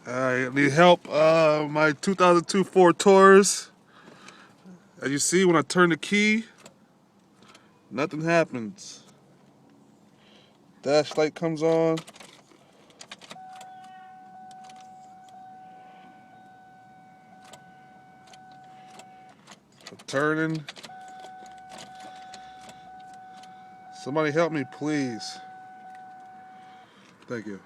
I need help. My 2002 Ford Taurus. As you see, when I turn the key, nothing happens. Dash light comes on. I'm turning. Somebody help me, please. Thank you.